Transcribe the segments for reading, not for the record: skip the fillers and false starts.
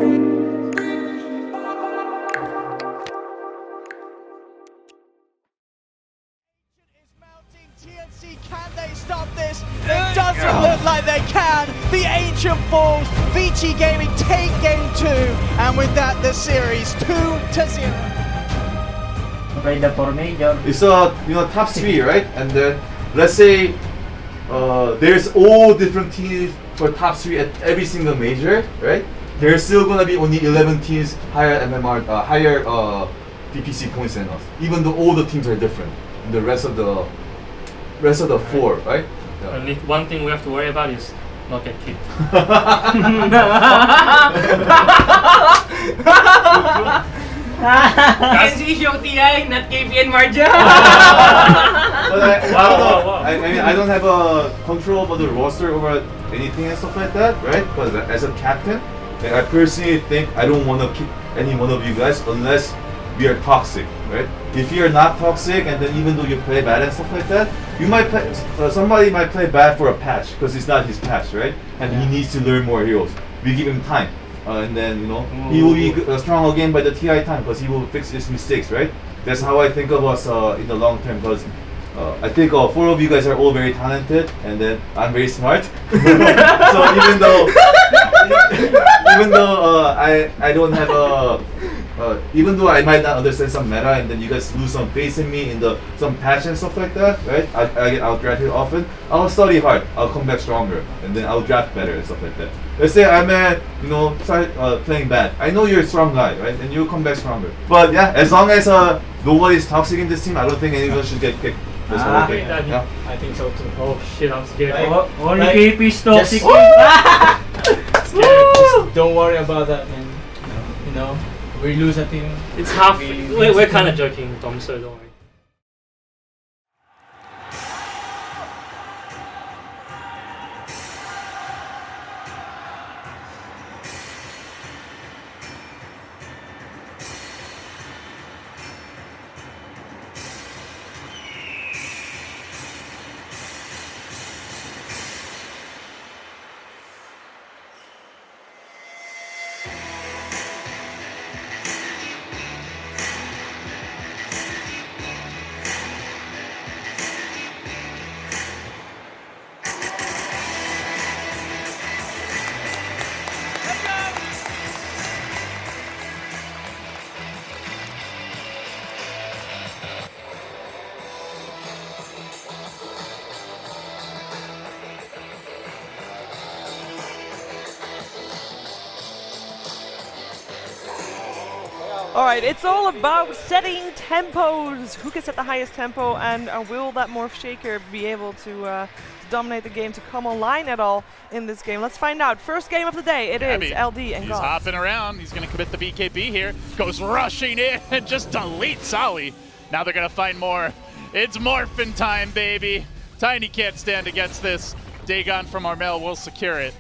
TNC, can they stop this? It doesn't look like they can. The Ancient falls. Vici Gaming take game 2, and with that, the series 2-0. Play the for major. It's top 3, right? And then let's say there's all different teams for top 3 at every single major, right? There's still gonna be only 11 teams higher MMR, higher DPC points than us, even though all the teams are different. And the rest of the 4, right? Yeah. Only one thing we have to worry about is not get kicked. TNC show TI, not KPN margin. But I don't know. I mean, I don't have a control over the roster over anything and stuff like that, right? But as a captain, I personally think I don't want to kick any one of you guys unless we are toxic, right? If you're not toxic, and then even though you play bad and stuff like that, you might play. Somebody might play bad for a patch because it's not his patch, right? And he needs to learn more heroes. We give him time, and then he will be strong again by the TI time because he will fix his mistakes, right? That's how I think of us in the long term. Because I think 4 of you guys are all very talented, and then I'm very smart. So even though I don't have a even though I might not understand some meta, and then you guys lose some faith in me in some patch and stuff like that, right? I get outdrafted often. I'll study hard. I'll come back stronger, and then I'll draft better and stuff like that. Let's say I'm start playing bad. I know you're a strong guy, right? And you'll come back stronger. But yeah, as long as nobody's toxic in this team, I don't think anyone should get kicked. That's what I think. Yeah. I think so too. Oh shit, I'm scared. Only KP's toxic. Just don't worry about that, man. You know, we lose a team. It's half. We're kind of joking, Tom, so don't worry. Alright, it's all about setting tempos. Who can set the highest tempo, and will that Morph Shaker be able to dominate the game, to come online at all in this game? Let's find out. First game of the day, it is LD and He's God. hopping around. He's going to commit the BKB here. Goes rushing in and just deletes Ali. Now they're going to find more. It's morphin' time, baby. Tiny can't stand against this. Dagon from Armel will secure it.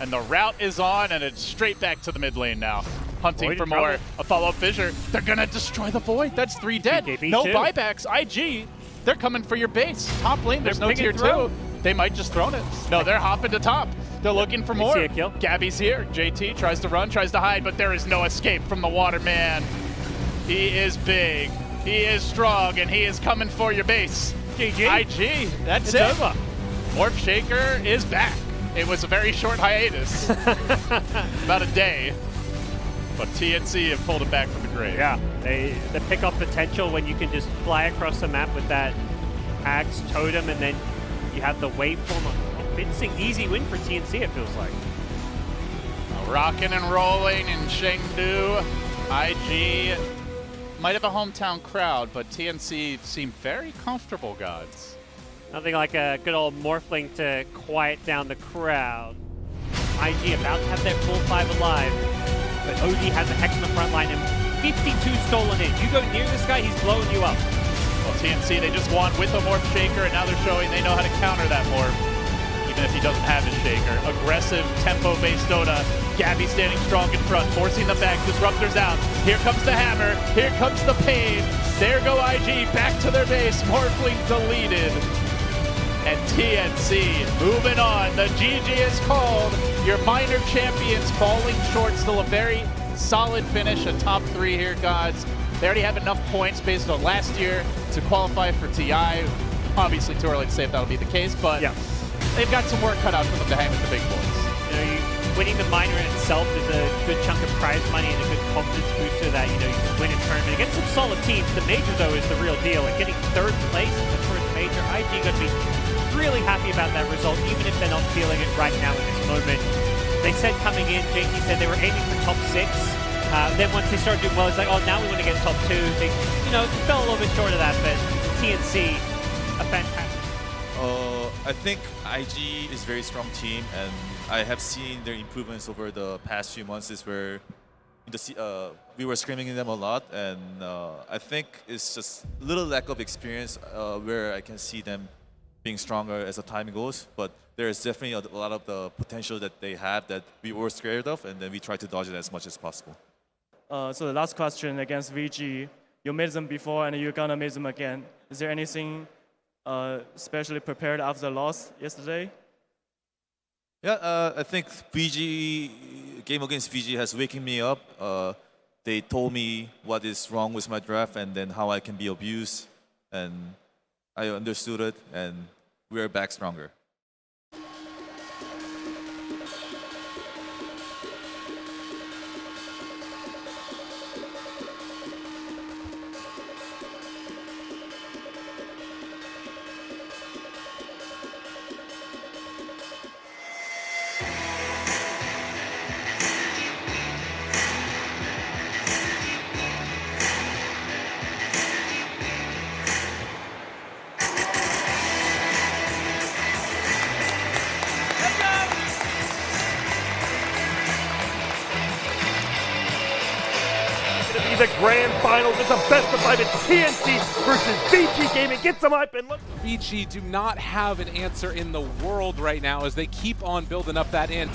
And the route is on, and it's straight back to the mid lane now. Hunting for more. A follow-up fissure. They're going to destroy the Void. That's 3 dead. No buybacks. IG, they're coming for your base. Top lane, there's no tier 2. They might just throw it. No, they're hopping to top. They're looking for more. Gabbi's here. JT tries to run, tries to hide, but there is no escape from the Waterman. He is big. He is strong, and he is coming for your base. GG. IG, that's it. Over. Morph Shaker is back. It was a very short hiatus. About a day. But TNC have pulled it back from the grave. Yeah, they pick up potential when you can just fly across the map with that axe totem, and then you have the waveform. Convincing easy win for TNC, it feels like. Rocking and rolling in Chengdu. IG might have a hometown crowd, but TNC seem very comfortable, gods. Nothing like a good old Morphling to quiet down the crowd. IG about to have their full 5 alive, but OD has a Hex in the front line and 52 stolen in. You go near this guy, he's blowing you up. Well, TNC, they just won with a Morph Shaker, and now they're showing they know how to counter that Morph, even if he doesn't have his Shaker. Aggressive, tempo-based Dota. Gabbi standing strong in front, forcing them back. Disruptors out. Here comes the hammer. Here comes the pain. There go IG, back to their base. Morphling deleted. And TNC moving on. The GG is called. Your minor champions falling short. Still a very solid finish, a top 3 here, gods. They already have enough points based on last year to qualify for TI. Obviously too early to say if that'll be the case, but Yeah. they've got some work cut out for them to hang with the big boys. You know, winning the minor in itself is a good chunk of prize money and a good confidence booster that, you know, you can win a tournament against some solid teams. The major, though, is the real deal. And getting 3rd place in the first major, IG going to be really happy about that result, even if they're not feeling it right now in this moment. They said coming in, JT said they were aiming for top 6. Then once they started doing well, it's like, oh, now we want to get top 2. They, you know, fell a little bit short of that, but TNC, a fantastic. I think IG is a very strong team, and I have seen their improvements over the past few months. Is where we were screaming at them a lot, and I think it's just a little lack of experience where I can see them being stronger as the time goes. But there is definitely a lot of the potential that they have that we were scared of, and then we try to dodge it as much as possible. So the last question against VG, you made them before and you're gonna make them again. Is there anything specially prepared after the loss yesterday? Yeah, I think game against VG has waking me up. They told me what is wrong with my draft and then how I can be abused, and I understood it, and we're back stronger. The grand finals. It's a best of 5. It's TNC versus VG Gaming. Get some hype and look. VG do not have an answer in the world right now as they keep on building up that int.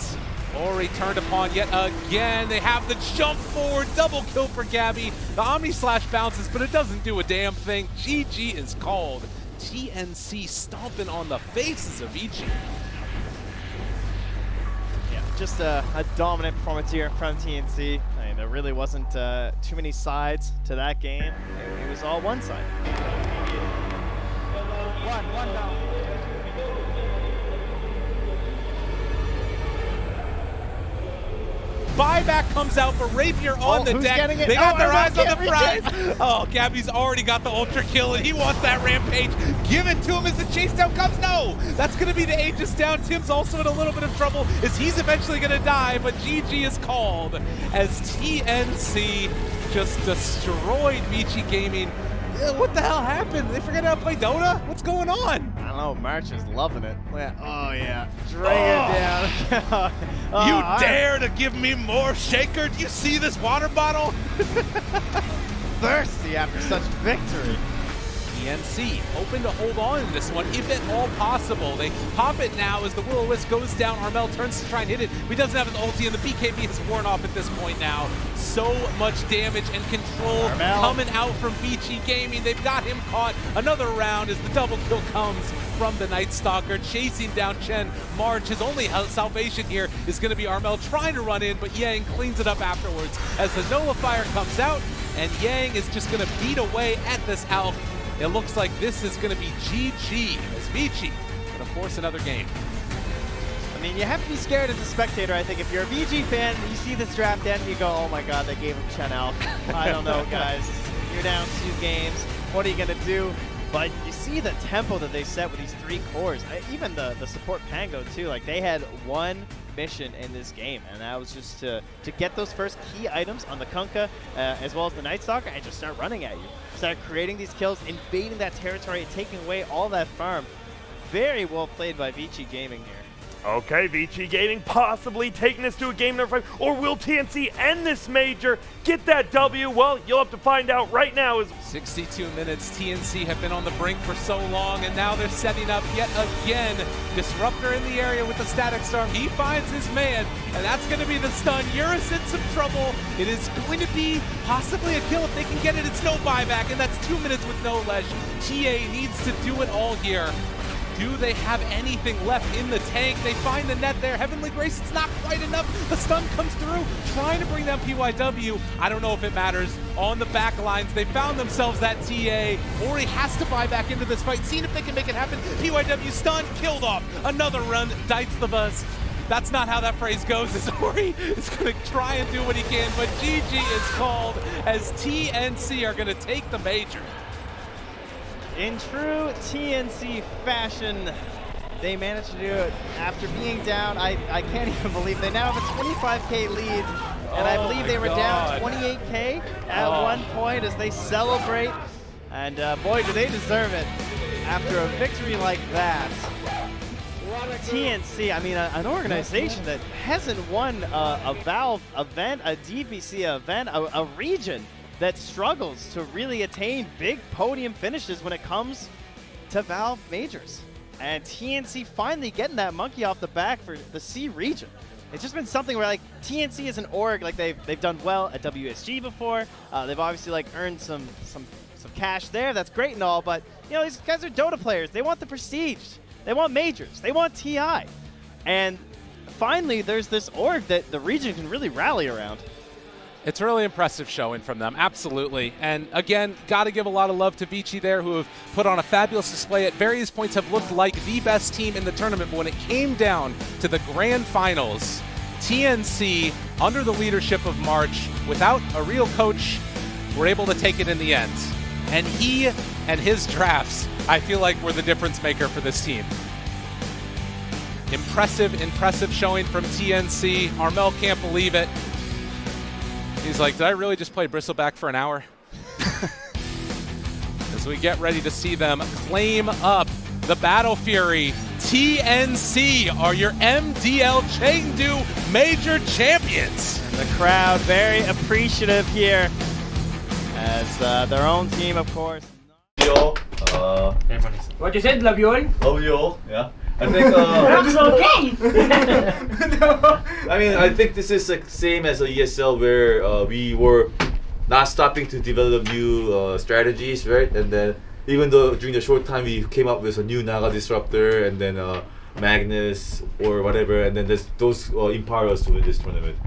Ori turned upon yet again. They have the jump forward, double kill for Gabbi. The Omni Slash bounces, but it doesn't do a damn thing. GG is called. TNC stomping on the faces of VG. Just a dominant performance here from TNC. I mean, there really wasn't too many sides to that game. It was all one side. One down. Buyback comes out for Rapier on the deck. They got their eyes on the prize. Oh, Gabby's already got the ultra kill, and he wants that rampage. Give it to him as the chase down comes. No, that's going to be the Aegis down. Tim's also in a little bit of trouble as he's eventually going to die, but GG is called as TNC just destroyed VG Gaming. What the hell happened? They forgot how to play Dota? What's going on? I don't know, March is loving it. Oh yeah, drag it down. You dare to give me more shaker? Do you see this water bottle? Thirsty after such victory. TNC hoping to hold on in this one, if at all possible. They pop it now as the Will-O-Wisp goes down. Armel turns to try and hit it, but he doesn't have his ulti, and the BKB has worn off at this point now. So much damage and control coming out from VG Gaming. They've got him caught. Another round as the double kill comes from the Night Stalker, chasing down Chen. March, his only salvation here is going to be Armel trying to run in, but Yang cleans it up afterwards as the Nullifier comes out, and Yang is just going to beat away at this Alf. It looks like this is going to be GG as VG going to force another game. I mean, you have to be scared as a spectator, I think. If you're a VG fan, you see this draft end, you go, oh my god, they gave him Chen Alf. I don't know, guys. You're down 2 games. What are you going to do? But you see the tempo that they set with these 3 cores. Even the support Pango, too. Like, they had one mission in this game, and that was just to get those first key items on the Kunkka, as well as the Night Stalker, and just start running at you. Start creating these kills, invading that territory, and taking away all that farm. Very well played by VG Gaming here. Okay, VG Gaming possibly taking this to a game number 5, or will TNC end this major, get that W? Well, you'll have to find out right now. 62 minutes, TNC have been on the brink for so long, and now they're setting up yet again. Disruptor in the area with the Static Storm. He finds his man, and that's going to be the stun. Eurus in some trouble. It is going to be possibly a kill if they can get it. It's no buyback, and that's 2 minutes with no lesh. TA needs to do it all here. Do they have anything left in the tank? They find the net there. Heavenly Grace, it's not quite enough. The stun comes through, trying to bring down PYW. I don't know if it matters. On the back lines, they found themselves that TA. Ori has to buy back into this fight, seeing if they can make it happen. PYW stunned, killed off. Another run, Dites the buzz. That's not how that phrase goes, as Ori is going to try and do what he can, but GG is called as TNC are going to take the major. In true TNC fashion, they managed to do it after being down. I can't even believe they now have a 25K lead, and I believe they were down 28K at one point as they celebrate. And boy, do they deserve it after a victory like that. TNC, I mean, an organization that hasn't won a Valve event, a DPC event, a region that struggles to really attain big podium finishes when it comes to Valve majors. And TNC finally getting that monkey off the back for the C region. It's just been something where like TNC is an org, like they've done well at WSG before. They've obviously like earned some cash there. That's great and all, but you know, these guys are Dota players. They want the prestige. They want majors. They want TI. And finally, there's this org that the region can really rally around. It's really impressive showing from them, absolutely. And again, got to give a lot of love to Vici there, who have put on a fabulous display at various points, have looked like the best team in the tournament. But when it came down to the grand finals, TNC, under the leadership of March, without a real coach, were able to take it in the end. And he and his drafts, I feel like, were the difference maker for this team. Impressive showing from TNC. Armel can't believe it. He's like, did I really just play Bristleback for an hour? As we get ready to see them claim up the Battle Fury, TNC are your MDL Chengdu Major champions. And the crowd very appreciative here as their own team, of course. Yo, What you said, love you all? love you all. Yeah. I think I mean, I think this is like same as a ESL where we were not stopping to develop new strategies, right? And then even though during the short time we came up with a new Naga disruptor and then Magnus or whatever, and then those empower us to win this tournament.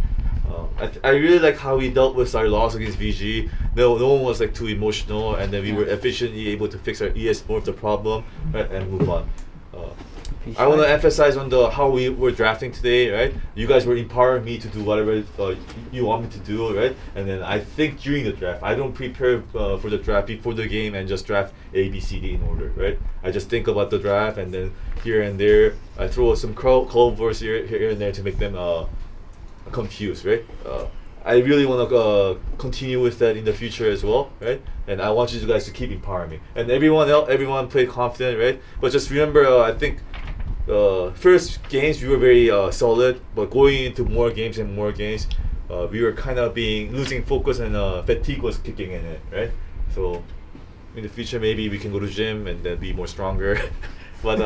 I really like how we dealt with our loss against VG. No one was like too emotional, and then we were efficiently able to fix our ES more of the problem, right, and move on. I want to emphasize on how we were drafting today, right? You guys were empowering me to do whatever you want me to do, right? And then I think during the draft, I don't prepare for the draft before the game and just draft A, B, C, D in order, right? I just think about the draft, and then here and there, I throw some curveballs here and there to make them confused, right? I really want to continue with that in the future as well, right? And I want you guys to keep empowering me. And everyone played confident, right? But just remember, I think first games we were very solid, but going into more games, we were kind of losing focus, and fatigue was kicking in it, right? So in the future, maybe we can go to gym and then be more stronger. But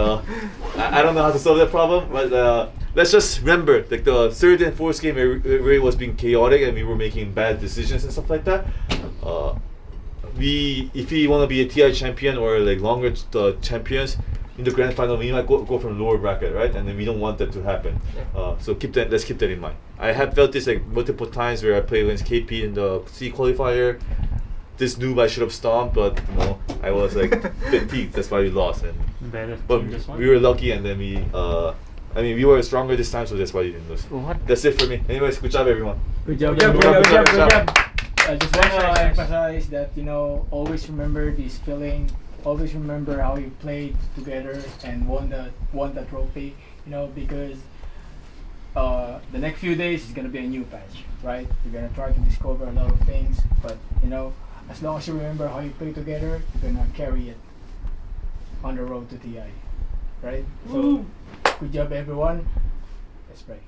I don't know how to solve that problem. But let's just remember, like the third and fourth game where it was being chaotic and we were making bad decisions and stuff like that. If we want to be a TI champion or like longer champions in the grand final, we might go from lower bracket, right? And then we don't want that to happen. So let's keep that in mind. I have felt this like multiple times where I played against KP in the C qualifier. This noob I should have stomped, but you know, I was like fatigued. That's why we lost. But we were lucky, and then we were stronger this time, so that's why we didn't lose. That's it for me. Anyways, good job, everyone. Good job. I just want to emphasize that, you know, always remember this feeling. Always remember how you played together and won the trophy. You know, because the next few days is gonna be a new patch, right? You're gonna try to discover a lot of things, but you know, as long as you remember how you play together, you're gonna carry it on the road to TI, right? So, good job, everyone. Let's pray.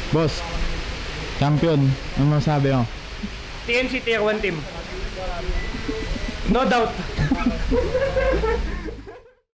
Boss, champion, ano masabi mo? TNC Tier 1 team. No doubt.